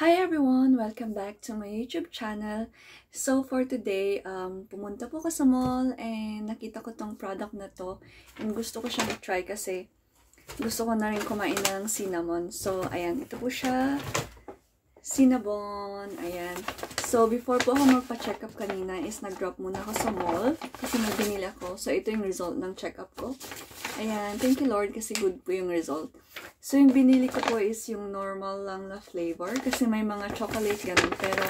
Hi everyone! Welcome back to my YouTube channel. So for today, pumunta po ako sa mall and nakita ko tong product na to and gusto ko siyang i-try kasi gusto ko na rin kumain ng cinnamon. So ayan, ito po siya. Cinnamon. Ayan. So before po ako magpa-check up kanina is nag-drop muna ako sa mall kasi may binili ako. So ito yung result ng check up ko. Ayan. Thank you Lord kasi good po yung result. So, yung binili ko po is yung normal lang na flavor. Kasi may mga chocolate ganun. Pero,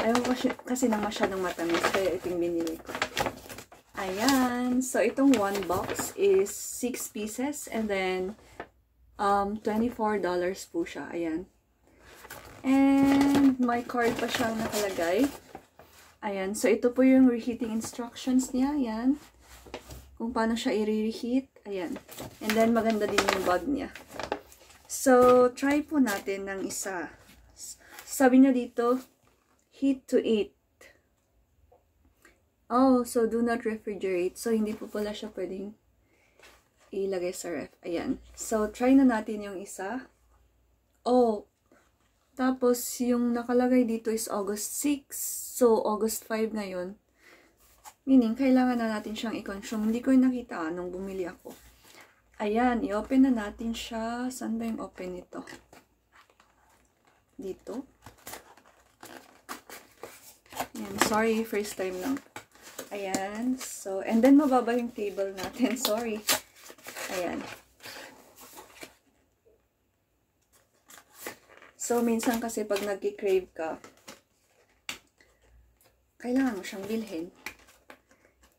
ayaw ko kasi nang masyadong matamis. Kaya ito yung binili ko. Ayan. So, itong one box is 6 pieces. And then, $24 po siya. Ayan. And, may card pa siyang nakalagay. Ayan. So, ito po yung reheating instructions niya. Ayan. Kung paano siya i-reheat. Ayan. And then, maganda din yung bag niya. So, try po natin ng isa. Sabi niya dito, heat to eat. Oh, so do not refrigerate. So, hindi po pala siya pwedeng ilagay sa ref. Ayan. So, try na natin yung isa. Oh, tapos yung nakalagay dito is August 6. So, August 5 ngayon. Meaning, kailangan na natin siyang i-consume. Hindi ko yung nakita nung bumili ako. Ayan, i-open na natin siya. Saan ba yung open nito? Dito. Ayan, sorry, first time lang. Ayan, so, and then mababa yung table natin. Sorry. Ayan. So, minsan kasi pag nag-crave ka, kailangan mo siyang bilhin.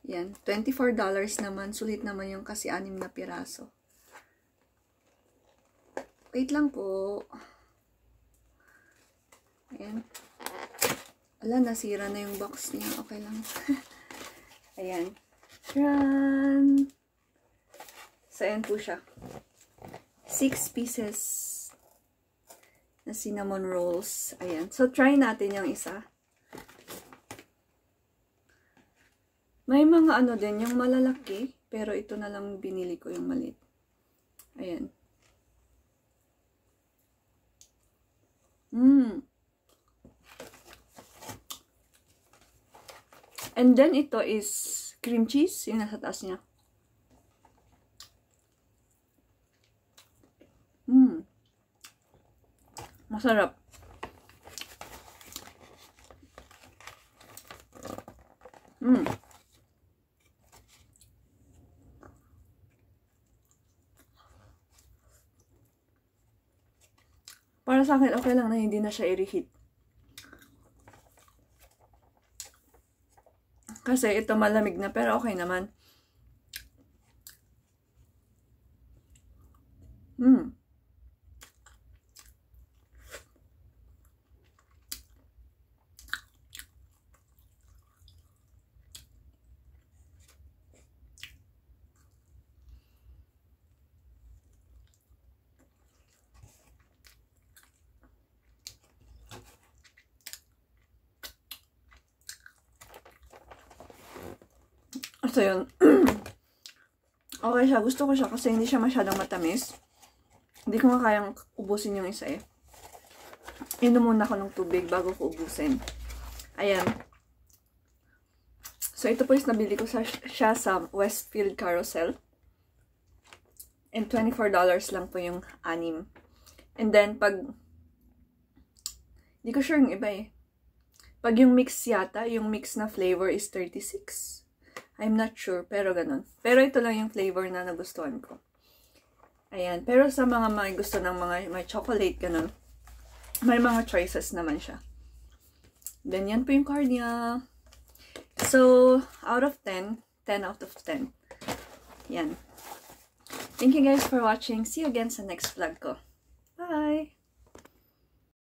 Yan, $24 naman. Sulit naman yung kasi 6 na piraso. Wait lang po. Ayan. Ala, nasira na yung box niya. Okay lang. Ayan. Run! So, ayan po siya. 6 pieces na cinnamon rolls. Ayan. So, try natin yung isa. May mga ano din, yung malalaki, pero ito na lang binili ko yung maliit. Ayan. And then ito is cream cheese, yung nasa taas niya. Masarap. Para sa akin, okay lang na hindi na siya i-reheat. Kasi ito malamig na, pero okay naman. So, yun. Okay siya. Gusto ko siya kasi hindi siya masyadong matamis. Hindi ko nga kayang ubusin yung isa eh. Inom muna ako ng tubig bago ko ubusin. Ayan. So, ito po is nabili ko siya sa Westfield Carousel. And $24 lang po yung 6. And then, pag hindi ko sure yung iba eh. Pag yung mix yata, yung mix na flavor is 36. I'm not sure, pero ganun. Pero ito lang yung flavor na nagustuhan ko. Ayan. Pero sa mga may gusto ng mga may chocolate, ganun. May mga choices naman siya. Then, yan po yung card niya. So, out of 10, 10 out of 10. Yan. Thank you guys for watching. See you again sa next vlog ko. Bye!